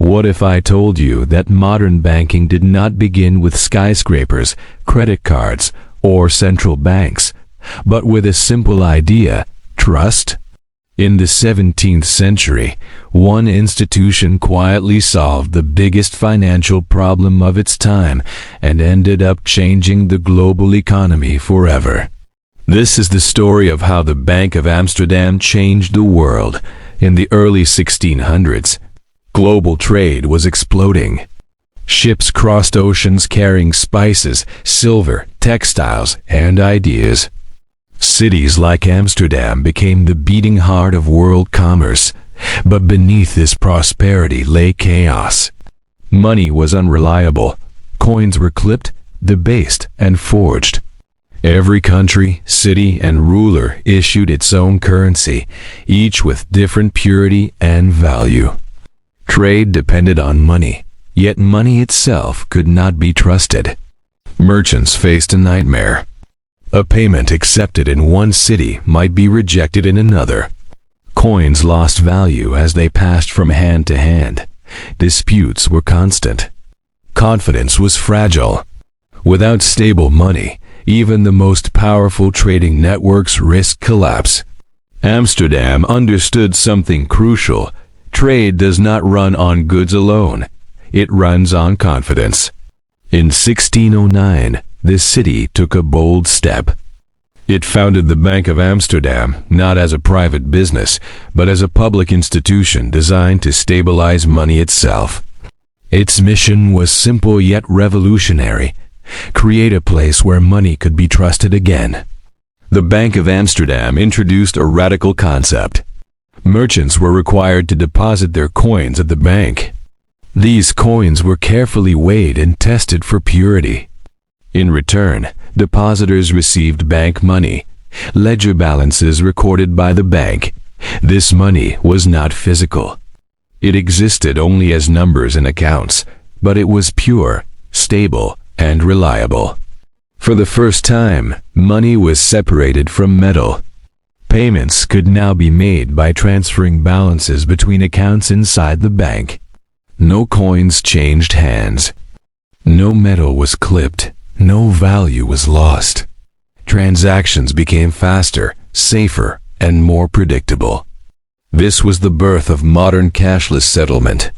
What if I told you that modern banking did not begin with skyscrapers, credit cards, or central banks, but with a simple idea: trust? In the 17th century, one institution quietly solved the biggest financial problem of its time and ended up changing the global economy forever. This is the story of how the Bank of Amsterdam changed the world. In the early 1600s, global trade was exploding. Ships crossed oceans carrying spices, silver, textiles, and ideas. Cities like Amsterdam became the beating heart of world commerce, but beneath this prosperity lay chaos. Money was unreliable. Coins were clipped, debased, and forged. Every country, city, and ruler issued its own currency, each with different purity and value. Trade depended on money, yet money itself could not be trusted. Merchants faced a nightmare. A payment accepted in one city might be rejected in another. Coins lost value as they passed from hand to hand. Disputes were constant. Confidence was fragile. Without stable money, even the most powerful trading networks risked collapse. Amsterdam understood something crucial. Trade does not run on goods alone. It runs on confidence. In 1609, the city took a bold step. It founded the Bank of Amsterdam, not as a private business, but as a public institution designed to stabilize money itself. Its mission was simple yet revolutionary: create a place where money could be trusted again. The Bank of Amsterdam introduced a radical concept. Merchants were required to deposit their coins at the bank. These coins were carefully weighed and tested for purity. In return, depositors received bank money, ledger balances recorded by the bank. This money was not physical. It existed only as numbers in accounts, but it was pure, stable, and reliable. For the first time, money was separated from metal. Payments could now be made by transferring balances between accounts inside the bank. No coins changed hands. No metal was clipped. No value was lost. Transactions became faster, safer, and more predictable. This was the birth of modern cashless settlement.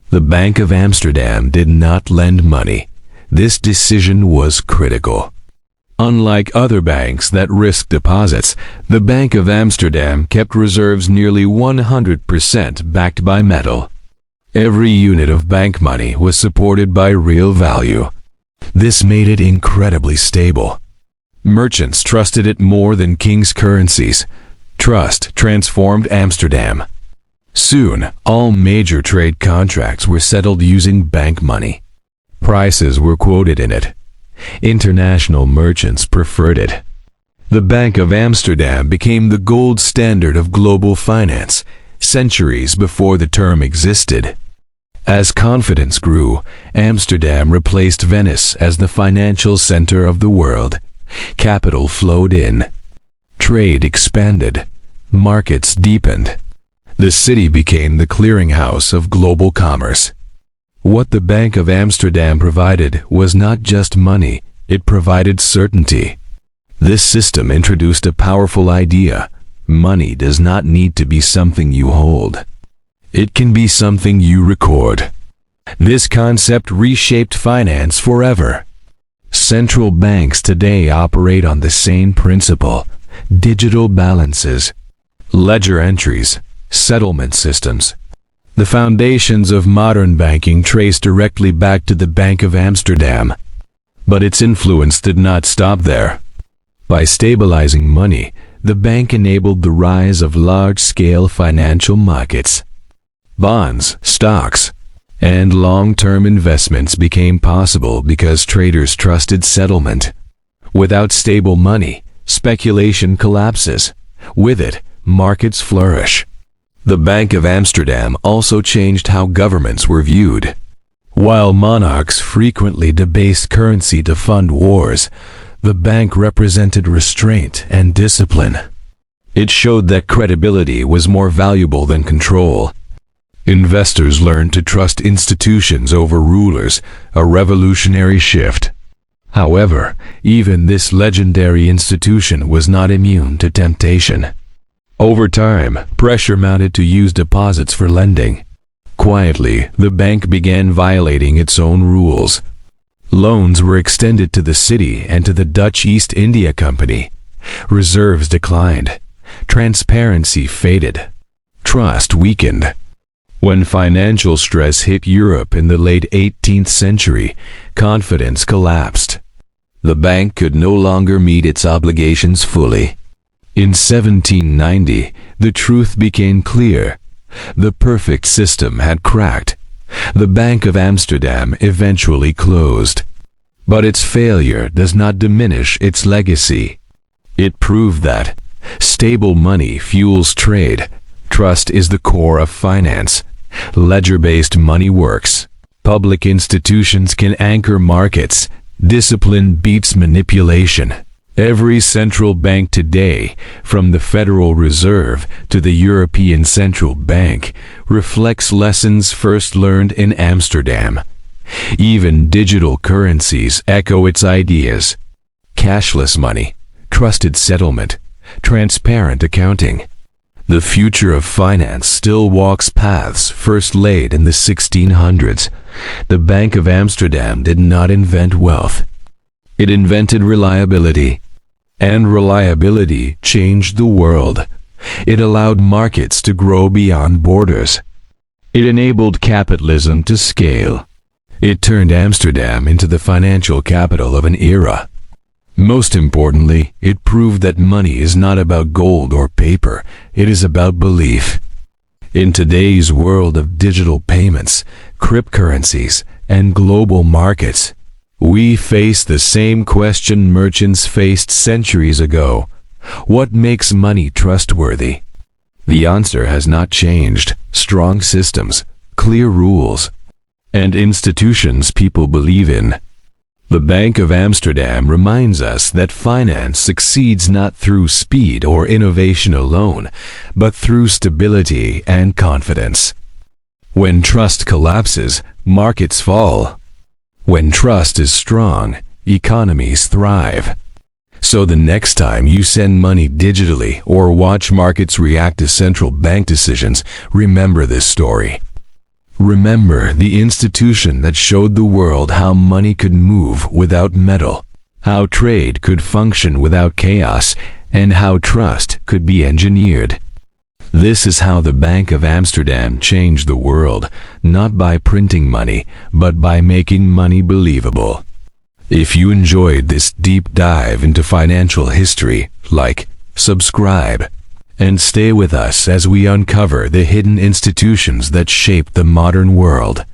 The Bank of Amsterdam did not lend money. This decision was critical. Unlike other banks that risked deposits, the Bank of Amsterdam kept reserves nearly 100% backed by metal. Every unit of bank money was supported by real value. This made it incredibly stable. Merchants trusted it more than king's currencies. Trust transformed Amsterdam. Soon, all major trade contracts were settled using bank money. Prices were quoted in it. International merchants preferred it. The Bank of Amsterdam became the gold standard of global finance, centuries before the term existed. As confidence grew, Amsterdam replaced Venice as the financial center of the world. Capital flowed in. Trade expanded. Markets deepened. The city became the clearinghouse of global commerce. What the Bank of Amsterdam provided was not just money, it provided certainty. This system introduced a powerful idea: money does not need to be something you hold. It can be something you record. This concept reshaped finance forever. Central banks today operate on the same principle: digital balances, ledger entries, settlement systems. The foundations of modern banking trace directly back to the Bank of Amsterdam. But its influence did not stop there. By stabilizing money, the bank enabled the rise of large-scale financial markets. Bonds, stocks, and long-term investments became possible because traders trusted settlement. Without stable money, speculation collapses. With it, markets flourish. The Bank of Amsterdam also changed how governments were viewed. While monarchs frequently debased currency to fund wars, the bank represented restraint and discipline. It showed that credibility was more valuable than control. Investors learned to trust institutions over rulers, a revolutionary shift. However, even this legendary institution was not immune to temptation. Over time, pressure mounted to use deposits for lending. Quietly, the bank began violating its own rules. Loans were extended to the city and to the Dutch East India Company. Reserves declined. Transparency faded. Trust weakened. When financial stress hit Europe in the late 18th century, confidence collapsed. The bank could no longer meet its obligations fully. In 1790, the truth became clear. The perfect system had cracked. The Bank of Amsterdam eventually closed. But its failure does not diminish its legacy. It proved that stable money fuels trade. Trust is the core of finance. Ledger-based money works. Public institutions can anchor markets. Discipline beats manipulation. Every central bank today, from the Federal Reserve to the European Central Bank, reflects lessons first learned in Amsterdam. Even digital currencies echo its ideas. Cashless money, trusted settlement, transparent accounting. The future of finance still walks paths first laid in the 1600s. The Bank of Amsterdam did not invent wealth. It invented reliability. And reliability changed the world. It allowed markets to grow beyond borders. It enabled capitalism to scale. It turned Amsterdam into the financial capital of an era. Most importantly, it proved that money is not about gold or paper, it is about belief. In today's world of digital payments, cryptocurrencies, and global markets, we face the same question merchants faced centuries ago. What makes money trustworthy? The answer has not changed. Strong systems, clear rules, and institutions people believe in. The Bank of Amsterdam reminds us that finance succeeds not through speed or innovation alone, but through stability and confidence. When trust collapses, markets fall. When trust is strong, economies thrive. So the next time you send money digitally or watch markets react to central bank decisions, remember this story. Remember the institution that showed the world how money could move without metal, how trade could function without chaos, and how trust could be engineered. This is how the Bank of Amsterdam changed the world, not by printing money, but by making money believable. If you enjoyed this deep dive into financial history, like, subscribe, and stay with us as we uncover the hidden institutions that shape the modern world.